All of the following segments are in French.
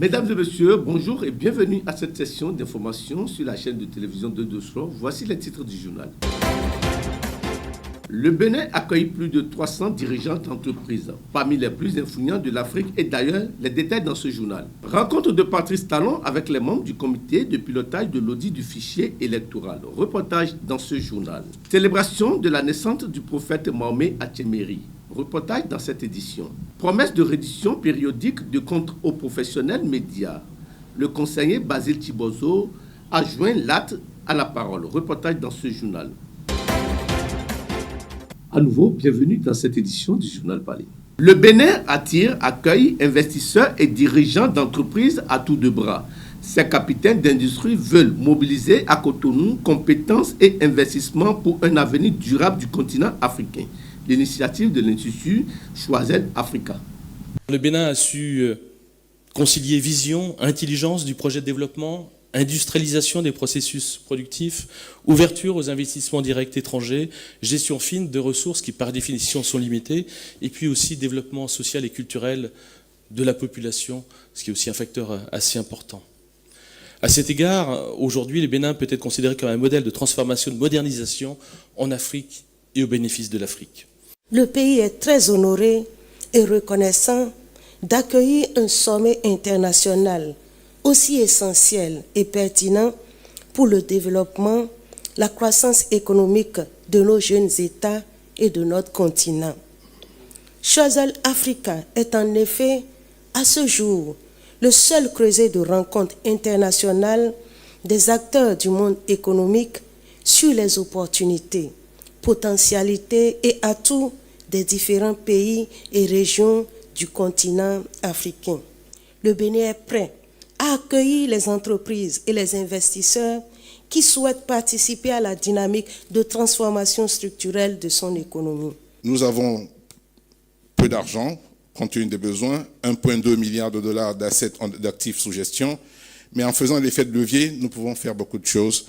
Mesdames et messieurs, bonjour et bienvenue à cette session d'information sur la chaîne de télévision de Dosro. Voici les titres du journal. Le Bénin accueille plus de 300 dirigeants d'entreprises, parmi les plus influents de l'Afrique et d'ailleurs les détails dans ce journal. Rencontre de Patrice Talon avec les membres du comité de pilotage de l'audit du fichier électoral. Reportage dans ce journal. Célébration de la naissance du prophète Mahomet à Tchéméry. Reportage dans cette édition. Promesse de reddition périodique de comptes aux professionnels médias. Le conseiller Basile Thibozo a joint l'AT à la parole. Reportage dans ce journal. À nouveau, bienvenue dans cette édition du journal Palais. Le Bénin attire, accueille investisseurs et dirigeants d'entreprises à tour de bras. Ces capitaines d'industrie veulent mobiliser à Cotonou compétences et investissements pour un avenir durable du continent africain. L'initiative de l'Institut Choiseul Africa. Le Bénin a su concilier vision, intelligence du projet de développement, industrialisation des processus productifs, ouverture aux investissements directs étrangers, gestion fine de ressources qui par définition sont limitées, et puis aussi développement social et culturel de la population, ce qui est aussi un facteur assez important. À cet égard, aujourd'hui, le Bénin peut être considéré comme un modèle de transformation, de modernisation en Afrique et au bénéfice de l'Afrique. Le pays est très honoré et reconnaissant d'accueillir un sommet international aussi essentiel et pertinent pour le développement, la croissance économique de nos jeunes États et de notre continent. Choiseul Africa est en effet, à ce jour, le seul creuset de rencontres internationales des acteurs du monde économique sur les opportunités, potentialités et atouts des différents pays et régions du continent africain. Le Bénin est prêt à accueillir les entreprises et les investisseurs qui souhaitent participer à la dynamique de transformation structurelle de son économie. Nous avons peu d'argent, compte tenu des besoins, 1,2 milliard de dollars d'actifs sous gestion, mais en faisant l'effet de levier, nous pouvons faire beaucoup de choses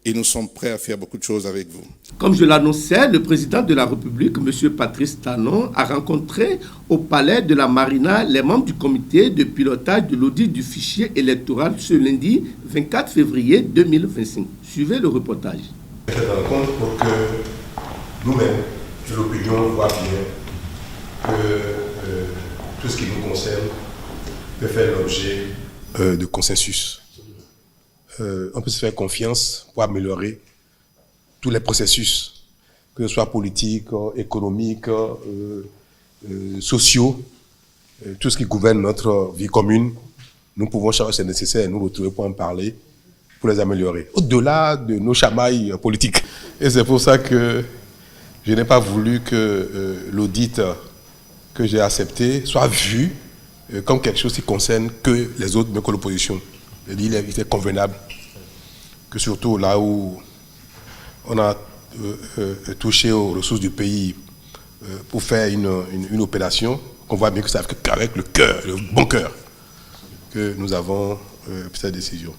et nous sommes prêts à faire beaucoup de choses avec vous. Comme je l'annonçais, le président de la République, M. Patrice Talon, a rencontré au palais de la Marina les membres du comité de pilotage de l'audit du fichier électoral ce lundi 24 février 2025. Suivez le reportage. Cette rencontre pour que nous-mêmes, que l'opinion voit bien que tout ce qui nous concerne peut faire l'objet de consensus. On peut se faire confiance pour améliorer tous les processus, que ce soit politiques, économiques, sociaux, tout ce qui gouverne notre vie commune. Nous pouvons, chaque fois que c'est nécessaire, nous retrouver pour en parler, pour les améliorer, au-delà de nos chamailles politiques. Et c'est pour ça que je n'ai pas voulu que l'audit que j'ai accepté soit vu comme quelque chose qui concerne que les autres, mais que l'opposition. Il est convenable que surtout là où on a touché aux ressources du pays pour faire une opération, qu'on voit bien que c'est avec le cœur, le bon cœur, que nous avons pris cette décision.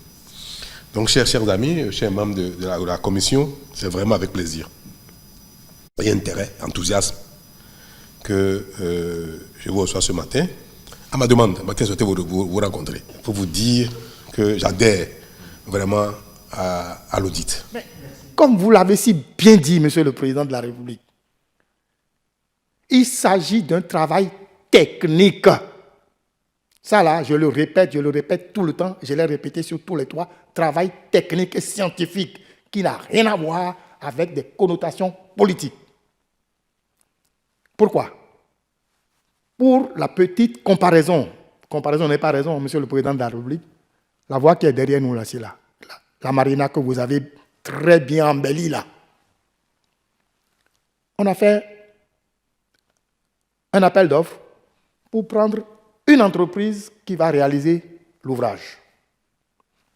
Donc, chers amis, chers membres de la commission, c'est vraiment avec plaisir et intérêt, enthousiasme que je vous reçois ce matin. À ma demande, je souhaitais vous rencontrer pour vous dire que j'adhère vraiment à l'audit. Comme vous l'avez si bien dit, Monsieur le Président de la République, il s'agit d'un travail technique. Ça là, je le répète tout le temps, je l'ai répété sur tous les trois, travail technique et scientifique qui n'a rien à voir avec des connotations politiques. Pourquoi? Pour la petite comparaison n'est pas raison, Monsieur le Président de la République, la voie qui est derrière nous là, c'est là, la marina que vous avez très bien embellie là. On a fait un appel d'offres pour prendre une entreprise qui va réaliser l'ouvrage.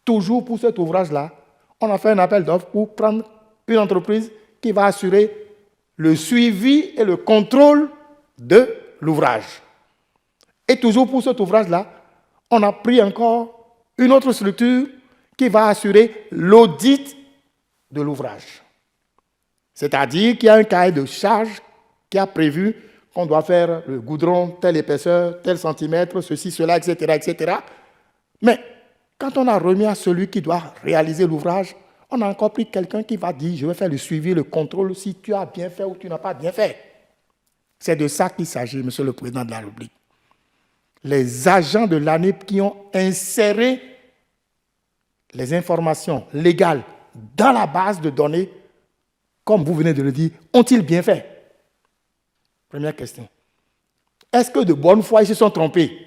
Toujours pour cet ouvrage-là, on a fait un appel d'offres pour prendre une entreprise qui va assurer le suivi et le contrôle de l'ouvrage. Et toujours pour cet ouvrage-là, on a pris encore une autre structure qui va assurer l'audit de l'ouvrage. C'est-à-dire qu'il y a un cahier de charge qui a prévu qu'on doit faire le goudron, telle épaisseur, tel centimètre, ceci, cela, etc., etc. Mais quand on a remis à celui qui doit réaliser l'ouvrage, on a encore pris quelqu'un qui va dire, je vais faire le suivi, le contrôle, si tu as bien fait ou tu n'as pas bien fait. C'est de ça qu'il s'agit, Monsieur le Président de la République. Les agents de l'ANIP qui ont inséré les informations légales dans la base de données, comme vous venez de le dire, ont-ils bien fait? Première question. Est-ce que de bonne foi, ils se sont trompés?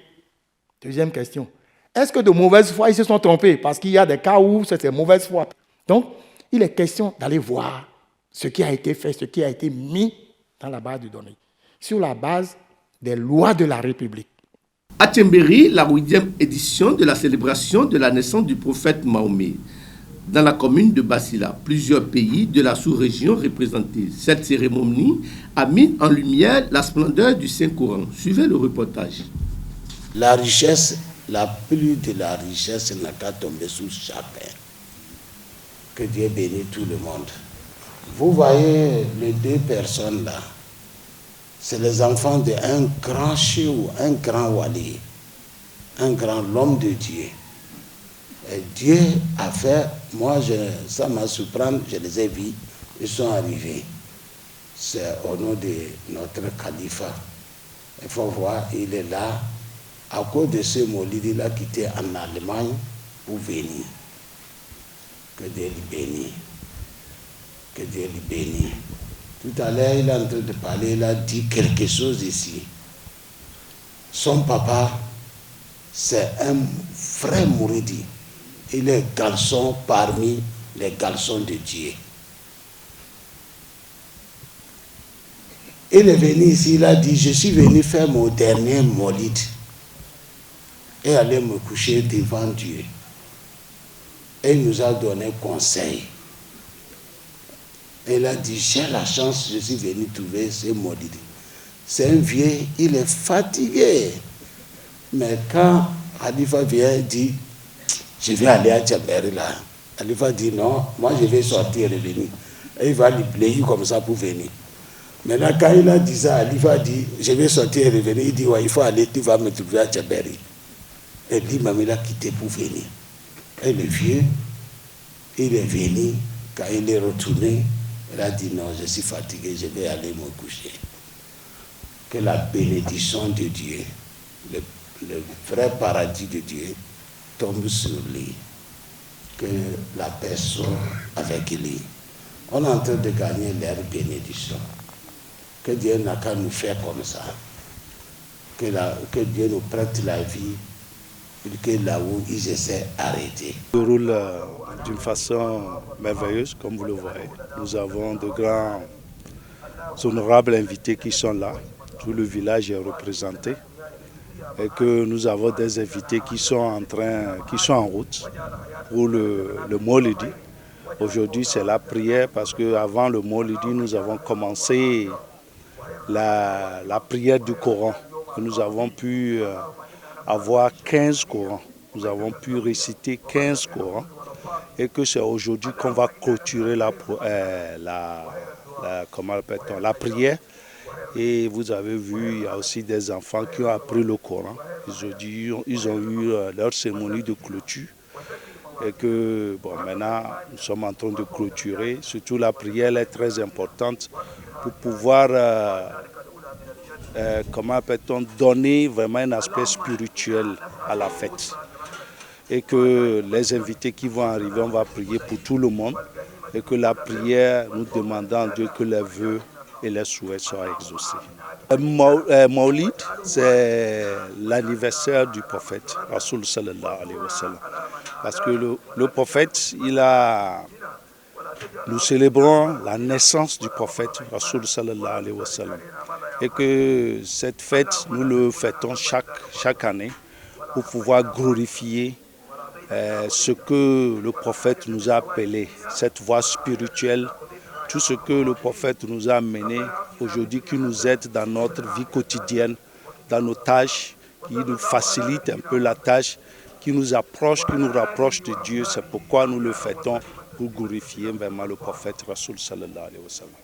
Deuxième question. Est-ce que de mauvaise foi, ils se sont trompés? Parce qu'il y a des cas où c'est mauvaise foi. Donc, il est question d'aller voir ce qui a été fait, ce qui a été mis dans la base de données, sur la base des lois de la République. À Tchembéry, la 8e édition de la célébration de la naissance du prophète Mahomet. Dans la commune de Bassila, plusieurs pays de la sous-région représentés. Cette cérémonie a mis en lumière la splendeur du Saint-Coran. Suivez le reportage. La richesse, la plus de la richesse n'a qu'à tomber sous chacun. Que Dieu bénisse tout le monde. Vous voyez les deux personnes là, c'est les enfants d'un grand chéou, un grand wali, un grand homme de Dieu. Et Dieu a fait, ça m'a surpris, je les ai vus, ils sont arrivés. C'est au nom de notre califat. Il faut voir, il est là, à cause de ce Molidi là qui était en Allemagne pour venir. Que Dieu le bénisse. Que Dieu le bénisse. Tout à l'heure, il est en train de parler, il a dit quelque chose ici. Son papa, c'est un vrai mouridi. Il est garçon parmi les garçons de Dieu. Il est venu ici, il a dit, je suis venu faire mon dernier molide et aller me coucher devant Dieu. Et il nous a donné conseil. Il a dit, j'ai la chance, je suis venu trouver ce molide. C'est un vieux, il est fatigué. Mais quand Khalifa vient, il dit, je vais aller à Tchembéry là. Khalifa dit, non, moi je vais sortir et revenir. Et il va lui plaire comme ça pour venir. Maintenant, quand il a dit ça, Khalifa dit, je vais sortir et revenir. Il dit, ouais, il faut aller, tu vas me trouver à Tchembéry. Et lui-même, il a quitté pour venir. Et le vieux, il est venu, quand il est retourné, il a dit, non, je suis fatigué, je vais aller me coucher. Que la bénédiction de Dieu, le vrai paradis de Dieu, tombe sur lui. Que la paix soit avec lui. On est en train de gagner leur bénédiction. Que Dieu n'a qu'à nous faire comme ça. Que Dieu nous prête la vie. Que là où ils essaient d'arrêter. On roule d'une façon merveilleuse, comme vous le voyez. Nous avons de grands honorables invités qui sont là. Tout le village est représenté. Et que nous avons des invités qui sont en route pour le Maulidi. Aujourd'hui, c'est la prière parce qu'avant le Maulidi, nous avons commencé la prière du Coran. Nous avons pu avoir 15 Corans. Nous avons pu réciter 15 Corans et que c'est aujourd'hui qu'on va clôturer la prière. Et vous avez vu, il y a aussi des enfants qui ont appris le Coran. Ils ont eu leur cérémonie de clôture. Et que, maintenant, nous sommes en train de clôturer. Surtout la prière est très importante pour pouvoir donner vraiment un aspect spirituel à la fête. Et que les invités qui vont arriver, on va prier pour tout le monde. Et que la prière, nous demandons à Dieu que les vœux et les souhaits soient exaucés. Maulid, c'est l'anniversaire du prophète, Rasoul sallallahu alayhi wa sallam. Parce que le prophète, nous célébrons la naissance du prophète, Rasoul sallallahu alayhi wa sallam. Et que cette fête, nous le fêtons chaque année pour pouvoir glorifier ce que le prophète nous a appelé, cette voie spirituelle, tout ce que le prophète nous a amené aujourd'hui, qui nous aide dans notre vie quotidienne, dans nos tâches, qui nous facilite un peu la tâche, qui nous approche, qui nous rapproche de Dieu. C'est pourquoi nous le fêtons pour glorifier vraiment le prophète Rasoul sallallahu alayhi wa sallam.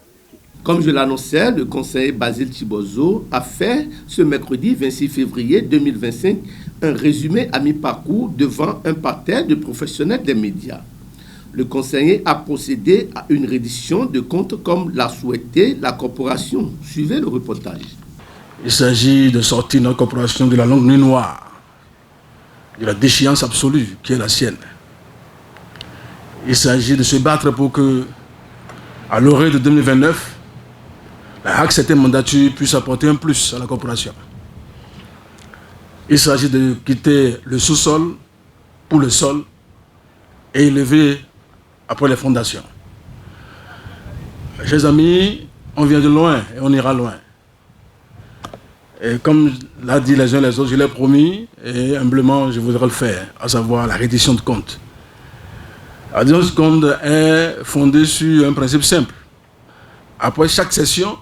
Comme je l'annonçais, le conseiller Basile Chibozo a fait ce mercredi 26 février 2025 un résumé à mi-parcours devant un parterre de professionnels des médias. Le conseiller a procédé à une reddition de comptes comme l'a souhaité la corporation. Suivez le reportage. Il s'agit de sortir notre corporation de la longue nuit noire, de la déchéance absolue qui est la sienne. Il s'agit de se battre pour que, à l'orée de 2029, la HAC 7e mandature puisse apporter un plus à la corporation. Il s'agit de quitter le sous-sol pour le sol et élever après les fondations. Chers amis, on vient de loin et on ira loin. Et comme l'a dit les uns les autres, je l'ai promis et humblement je voudrais le faire, à savoir la reddition de comptes. La reddition de comptes est fondée sur un principe simple. Après chaque session,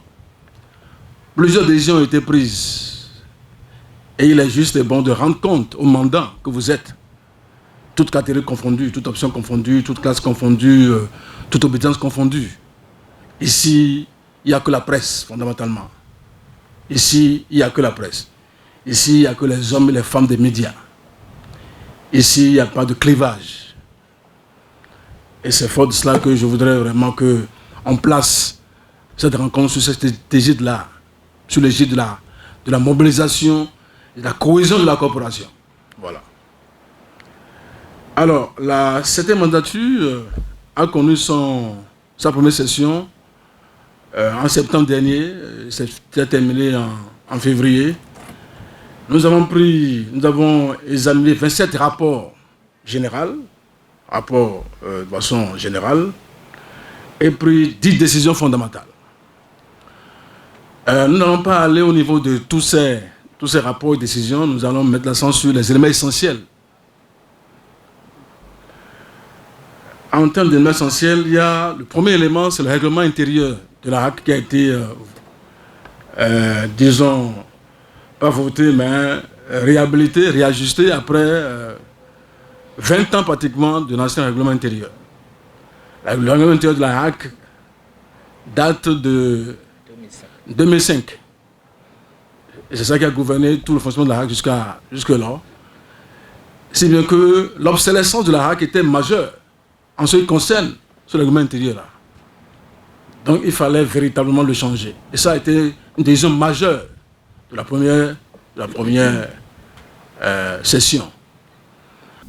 plusieurs décisions ont été prises. Et il est juste et bon de rendre compte au mandant que vous êtes, toute catégorie confondue, toute option confondue, toute classe confondue, toute obédience confondue. Ici, il n'y a que la presse, fondamentalement. Ici, il n'y a que la presse. Ici, il n'y a que les hommes et les femmes des médias. Ici, il n'y a pas de clivage. Et c'est fort de cela que je voudrais vraiment qu'on place cette rencontre sur cette égide-là, sur l'égide de la mobilisation et de la cohésion de la corporation. Voilà. Alors, la 7e mandature a connu sa première session en septembre dernier, c'était terminé en février. Nous avons examiné 27 rapports généraux, de façon générale, et pris 10 décisions fondamentales. Nous n'allons pas aller au niveau de tous ces rapports et décisions, nous allons mettre l'accent sur les éléments essentiels. En termes d'éléments essentiels, il y a le premier élément, c'est le règlement intérieur de la HAC qui a été, disons, pas voté, mais réhabilité, réajusté après 20 ans pratiquement de l'ancien règlement intérieur. Le règlement intérieur de la HAC date de 2005. Et c'est ça qui a gouverné tout le fonctionnement de la HAC jusque-là. Si bien que l'obsolescence de la HAC était majeure en ce qui concerne ce règlement intérieur-là. Donc il fallait véritablement le changer. Et ça a été une décision majeure de la première session.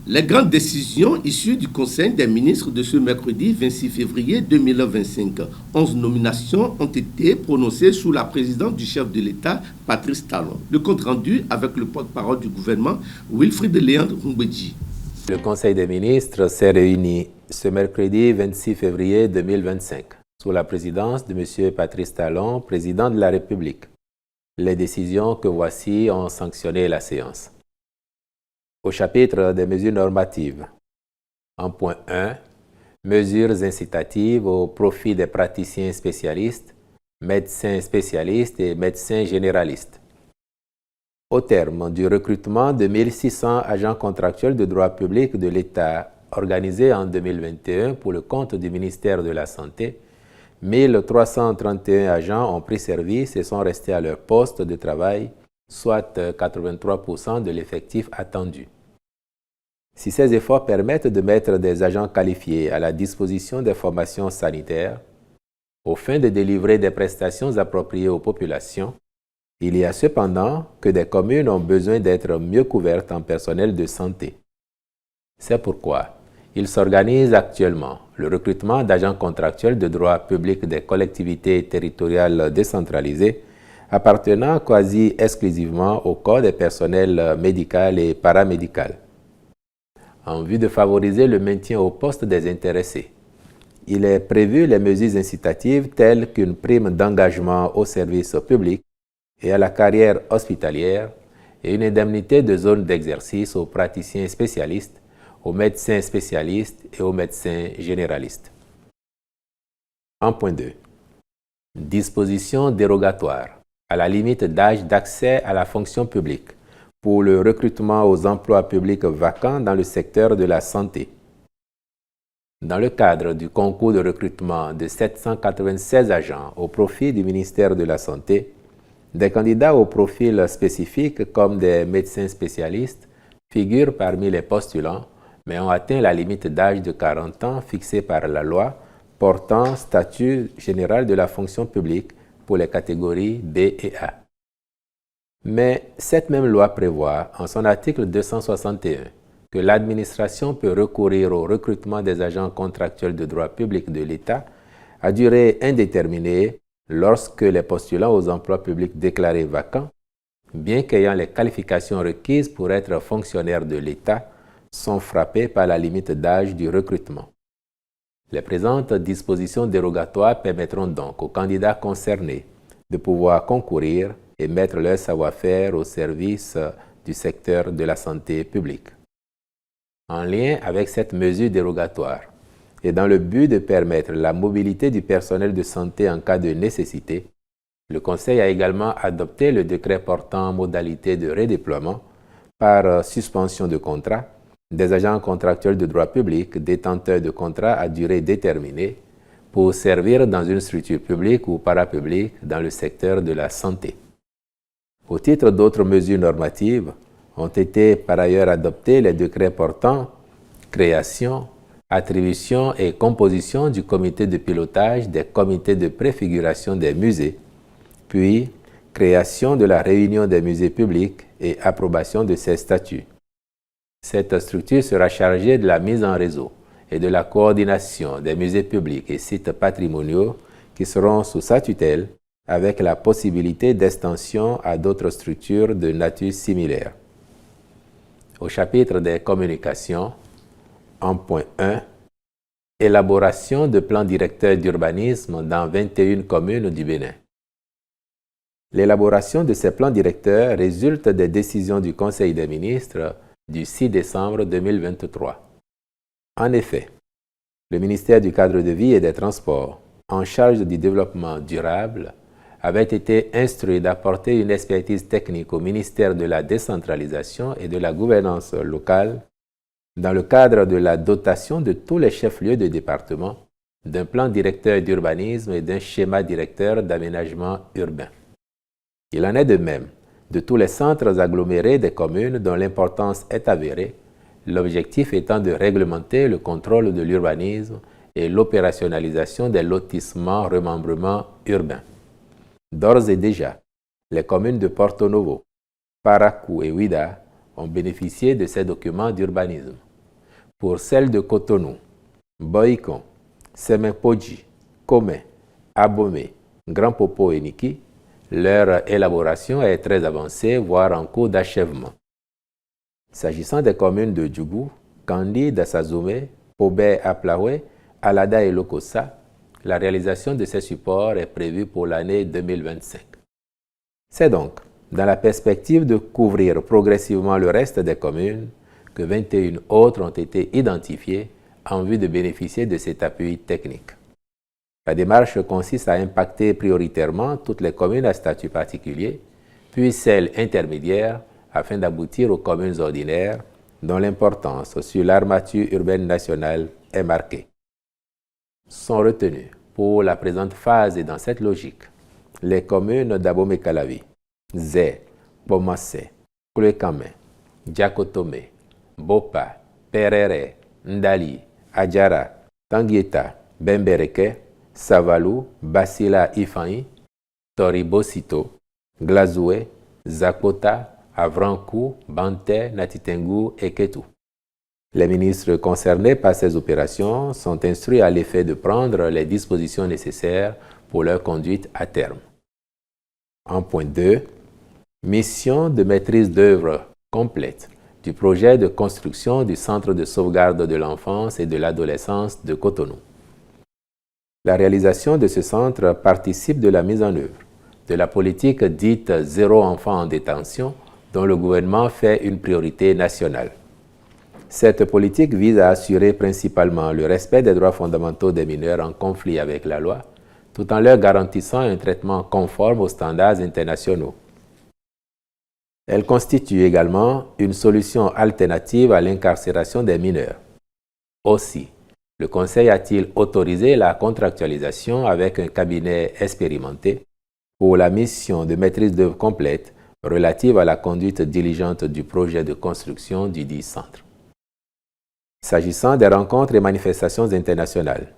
Les grandes décisions issues du Conseil des ministres de ce mercredi 26 février 2025. 11 nominations ont été prononcées sous la présidence du chef de l'État, Patrice Talon. Le compte rendu avec le porte-parole du gouvernement, Wilfried Léandre Rumbedji. Le Conseil des ministres s'est réuni ce mercredi 26 février 2025. Sous la présidence de M. Patrice Talon, président de la République. Les décisions que voici ont sanctionné la séance. Au chapitre des mesures normatives, en point 1, mesures incitatives au profit des praticiens spécialistes, médecins spécialistes et médecins généralistes. Au terme du recrutement de 1600 agents contractuels de droit public de l'État organisé en 2021 pour le compte du ministère de la Santé, 1331 agents ont pris service et sont restés à leur poste de travail, soit 83% de l'effectif attendu. Si ces efforts permettent de mettre des agents qualifiés à la disposition des formations sanitaires, aux fins de délivrer des prestations appropriées aux populations, il y a cependant que des communes ont besoin d'être mieux couvertes en personnel de santé. C'est pourquoi il s'organise actuellement le recrutement d'agents contractuels de droit public des collectivités territoriales décentralisées appartenant quasi exclusivement au corps des personnels médical et paramédical. En vue de favoriser le maintien au poste des intéressés, il est prévu les mesures incitatives telles qu'une prime d'engagement au service public et à la carrière hospitalière et une indemnité de zone d'exercice aux praticiens spécialistes, aux médecins spécialistes et aux médecins généralistes. En point 2. Dispositions dérogatoires à la limite d'âge d'accès à la fonction publique pour le recrutement aux emplois publics vacants dans le secteur de la santé. Dans le cadre du concours de recrutement de 796 agents au profit du ministère de la Santé, des candidats au profil spécifique comme des médecins spécialistes, figurent parmi les postulants, mais ont atteint la limite d'âge de 40 ans fixée par la loi portant statut général de la fonction publique pour les catégories B et A. Mais cette même loi prévoit, en son article 261, que l'administration peut recourir au recrutement des agents contractuels de droit public de l'État à durée indéterminée lorsque les postulants aux emplois publics déclarés vacants, bien qu'ayant les qualifications requises pour être fonctionnaires de l'État, sont frappés par la limite d'âge du recrutement. Les présentes dispositions dérogatoires permettront donc aux candidats concernés de pouvoir concourir et mettre leur savoir-faire au service du secteur de la santé publique. En lien avec cette mesure dérogatoire et dans le but de permettre la mobilité du personnel de santé en cas de nécessité, le Conseil a également adopté le décret portant modalité de redéploiement par suspension de contrat des agents contractuels de droit public détenteurs de contrats à durée déterminée pour servir dans une structure publique ou parapublique dans le secteur de la santé. Au titre d'autres mesures normatives, ont été par ailleurs adoptés les décrets portant création, attribution et composition du comité de pilotage des comités de préfiguration des musées, puis création de la réunion des musées publics et approbation de ses statuts. Cette structure sera chargée de la mise en réseau et de la coordination des musées publics et sites patrimoniaux qui seront sous sa tutelle, avec la possibilité d'extension à d'autres structures de nature similaire. Au chapitre des communications, en point 1, élaboration de plans directeurs d'urbanisme dans 21 communes du Bénin. L'élaboration de ces plans directeurs résulte des décisions du Conseil des ministres du 6 décembre 2023. En effet, le ministère du Cadre de vie et des Transports, en charge du développement durable, avait été instruit d'apporter une expertise technique au ministère de la décentralisation et de la gouvernance locale dans le cadre de la dotation de tous les chefs-lieux de département d'un plan directeur d'urbanisme et d'un schéma directeur d'aménagement urbain. Il en est de même de tous les centres agglomérés des communes dont l'importance est avérée, l'objectif étant de réglementer le contrôle de l'urbanisme et l'opérationnalisation des lotissements remembrements urbains. D'ores et déjà, les communes de Porto Novo, Parakou et Ouida ont bénéficié de ces documents d'urbanisme. Pour celles de Cotonou, Boïkon, Semenpodji, Komé, Abomey, Grand Popo et Niki, leur élaboration est très avancée, voire en cours d'achèvement. S'agissant des communes de Djougou, Kandi, Dassazoumé, Pobé, Aplaoué, Alada et Lokossa, la réalisation de ces supports est prévue pour l'année 2025. C'est donc dans la perspective de couvrir progressivement le reste des communes que 21 autres ont été identifiées en vue de bénéficier de cet appui technique. La démarche consiste à impacter prioritairement toutes les communes à statut particulier, puis celles intermédiaires afin d'aboutir aux communes ordinaires dont l'importance sur l'armature urbaine nationale est marquée. Sont retenues pour la présente phase et dans cette logique les communes d'Abomey-Calavi, Zé, Bomassé, Koulékamé, Diakotomé, Bopa, Perere, Ndali, Adjara, Tanguieta, Bembereke, Savalou, Basila Ifanyi, Toribosito, Glazoué, Zakota, Avrankou, Banté, Natitengu et Ketou. Les ministres concernés par ces opérations sont instruits à l'effet de prendre les dispositions nécessaires pour leur conduite à terme. En point 2, mission de maîtrise d'œuvre complète du projet de construction du Centre de sauvegarde de l'enfance et de l'adolescence de Cotonou. La réalisation de ce centre participe de la mise en œuvre de la politique dite « Zéro enfant en détention » dont le gouvernement fait une priorité nationale. Cette politique vise à assurer principalement le respect des droits fondamentaux des mineurs en conflit avec la loi, tout en leur garantissant un traitement conforme aux standards internationaux. Elle constitue également une solution alternative à l'incarcération des mineurs. Aussi, le Conseil a-t-il autorisé la contractualisation avec un cabinet expérimenté pour la mission de maîtrise d'œuvre complète relative à la conduite diligente du projet de construction du dit centre. S'agissant des rencontres et manifestations internationales,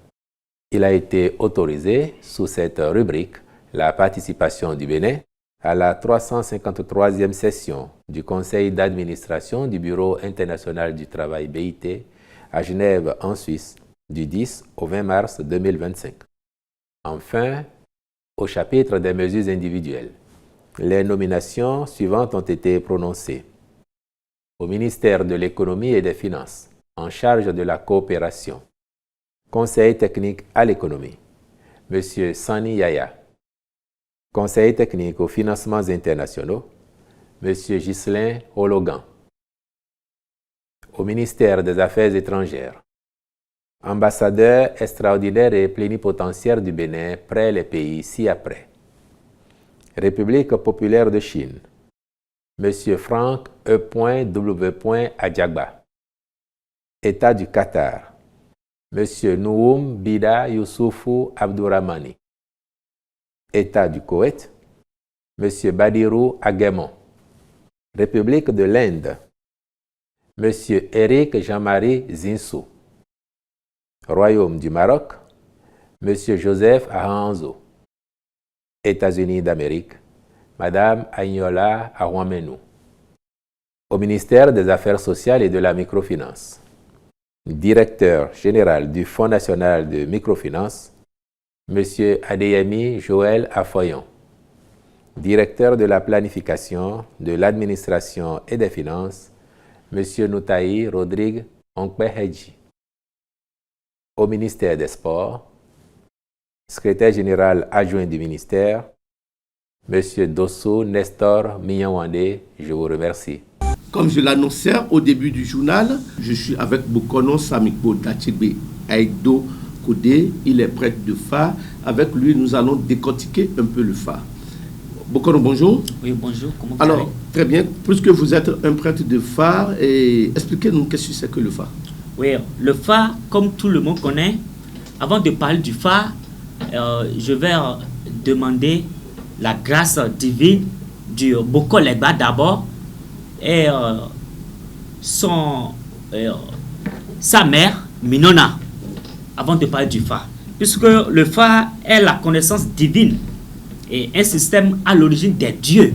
il a été autorisé, sous cette rubrique, la participation du Bénin à la 353e session du Conseil d'administration du Bureau international du travail BIT à Genève, en Suisse, du 10 au 20 mars 2025. Enfin, au chapitre des mesures individuelles, les nominations suivantes ont été prononcées. Au ministère de l'Économie et des Finances, en charge de la coopération, Conseil technique à l'économie, M. Sani Yaya. Conseil technique aux financements internationaux, M. Ghislain Hologan. Au ministère des Affaires étrangères, ambassadeur extraordinaire et plénipotentiaire du Bénin près les pays ci-après. République populaire de Chine, M. Franck E.W. Adjagba. État du Qatar, M. Nououm Bida Youssoufou Abdourahmani. État du Koweït, M. Badirou Aguemon. République de l'Inde, M. Eric Jean-Marie Zinsou. Royaume du Maroc, M. Joseph Ahanzo. États-Unis d'Amérique, Mme Agnola Arouamenou. Au ministère des Affaires sociales et de la microfinance, directeur général du Fonds national de microfinance, M. Adeyemi Joël Afoyon. Directeur de la planification, de l'administration et des finances, M. Noutaï Rodrigue Onkpeheji. Au ministère des Sports, secrétaire général adjoint du ministère, M. Dosso Nestor Mignawande, je vous remercie. Comme je l'annonçais au début du journal, je suis avec Bokono Samikbo Dachigbe Aïdo Kodé, il est prêtre de phare. Avec lui, nous allons décortiquer un peu le phare. Bokono, bonjour. Oui, bonjour. Comment vous allez? Alors, très bien. Puisque vous êtes un prêtre de phare, expliquez-nous qu'est-ce que c'est que le phare. Oui, le phare, comme tout le monde connaît, avant de parler du phare, je vais demander la grâce divine du Boko Legba d'abord et sa mère Minona, avant de parler du phare. Puisque le phare est la connaissance divine et un système à l'origine des dieux.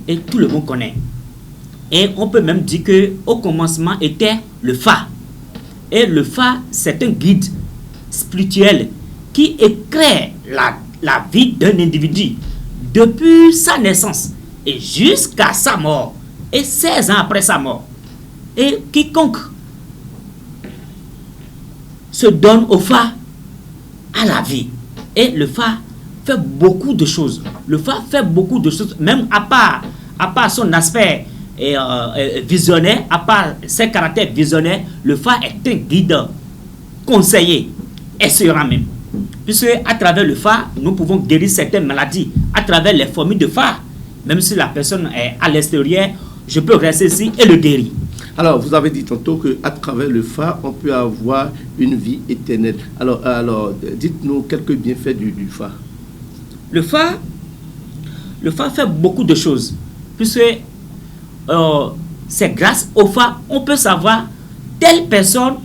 Et tout le monde connaît. Et on peut même dire qu'au commencement était le phare. Et le phare, c'est un guide spirituel qui éclaire la vie d'un individu depuis sa naissance et jusqu'à sa mort et 16 ans après sa mort. Et quiconque se donne au phare à la vie. Et le phare fait beaucoup de choses. Le phare fait beaucoup de choses, même à part son aspect visionnaire, à part ses caractères visionnaires, le phare est un guide conseiller, assurant même. Puisque à travers le phare, nous pouvons guérir certaines maladies, à travers les formules de phare. Même si la personne est à l'extérieur, je peux rester ici et le guérir. Alors, vous avez dit tantôt qu'à travers le phare, on peut avoir une vie éternelle. Alors dites-nous quelques bienfaits du phare. Le phare fait beaucoup de choses. Puisque c'est grâce au phare, on peut savoir telle personne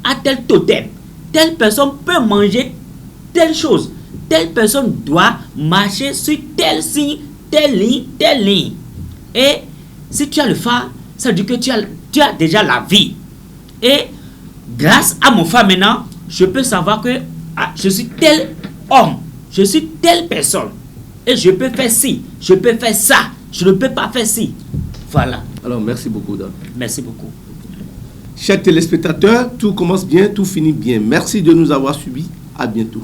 a tel totem, telle personne peut manger telle chose, telle personne doit marcher sur tel signe, telle ligne. Et si tu as le phare, ça veut dire que tu as déjà la vie. Et grâce à mon phare maintenant, je peux savoir que je suis tel homme, je suis telle personne. Et je peux faire ci, je peux faire ça, je ne peux pas faire ci. Voilà. Alors, merci beaucoup, Dan. Merci beaucoup. Chers téléspectateurs, tout commence bien, tout finit bien. Merci de nous avoir suivis. À bientôt.